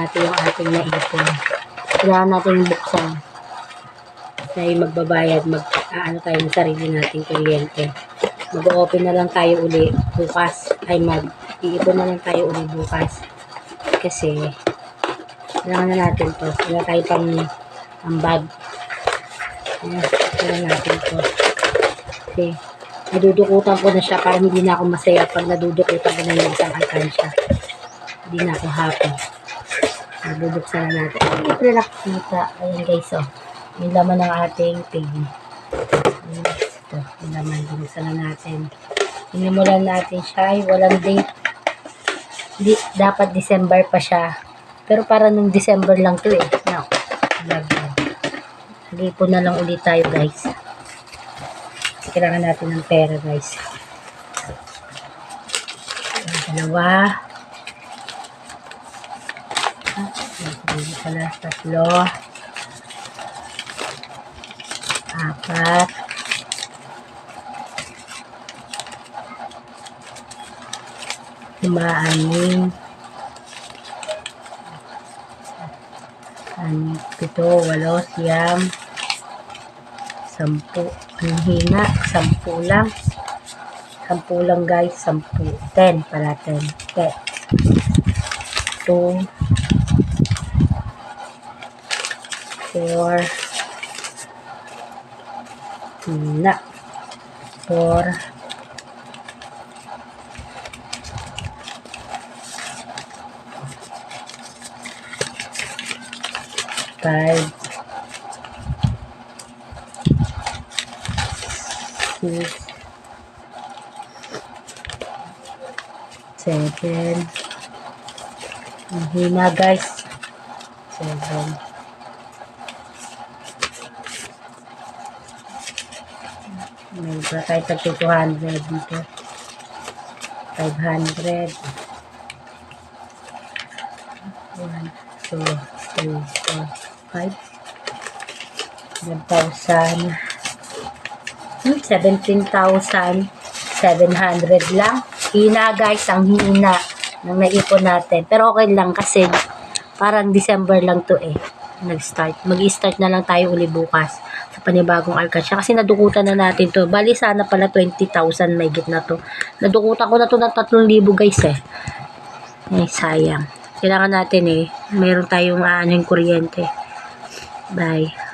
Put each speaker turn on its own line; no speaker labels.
natin yung ating naipon. Kailangan natin buksan. Dahil magbabayad, ano tayo ng sarili nating kuryente. Mag-open na lang tayo uli bukas. Mag-iipon na lang tayo uli bukas. Kasi, kailangan na natin to. Wala tayo pang ambag. Ayan, kailangan natin to. Okay. Nadudukutan ko na siya para hindi na ako masaya pag nadudukutan ko na yung isang alkansya. Hindi na ako happy. Bubuksan na natin. Siyempre nakikita. Ayan guys, oh. Yung laman ng ating pig. Ito, yung laman. Bubuksan na natin. Inimulan natin siya. Walang date. Dapat December pa siya. Pero para nung December lang to eh. No. Nag-ipon na lang ulit tayo guys. Kailangan natin ng pera guys. Dalawa. Tatlo. 4. 5, 6. 7, 8, 9, 10. Ang hina, 10 lang. 10 lang guys, 10. 10 pala, 10. 2, 4, 5, 6, 7. Ang hina guys. 7. May iba tayo tag 200 dito. 500. 1, 2, 3, 4, 5. 1,000. 17,700 lang. Hina guys, ang hina ng naipon natin. Pero okay lang kasi parang December lang to eh. Nag-start. Mag-i-start na lang tayo uli bukas sa panibagong alkansya. Kasi nadukutan na natin to. Bali sana pala 20,000 may na to. Nadukutan ko na to ng 3,000 guys eh. Ay, sayang. Kailangan natin eh. Meron tayong kuryente. Bye.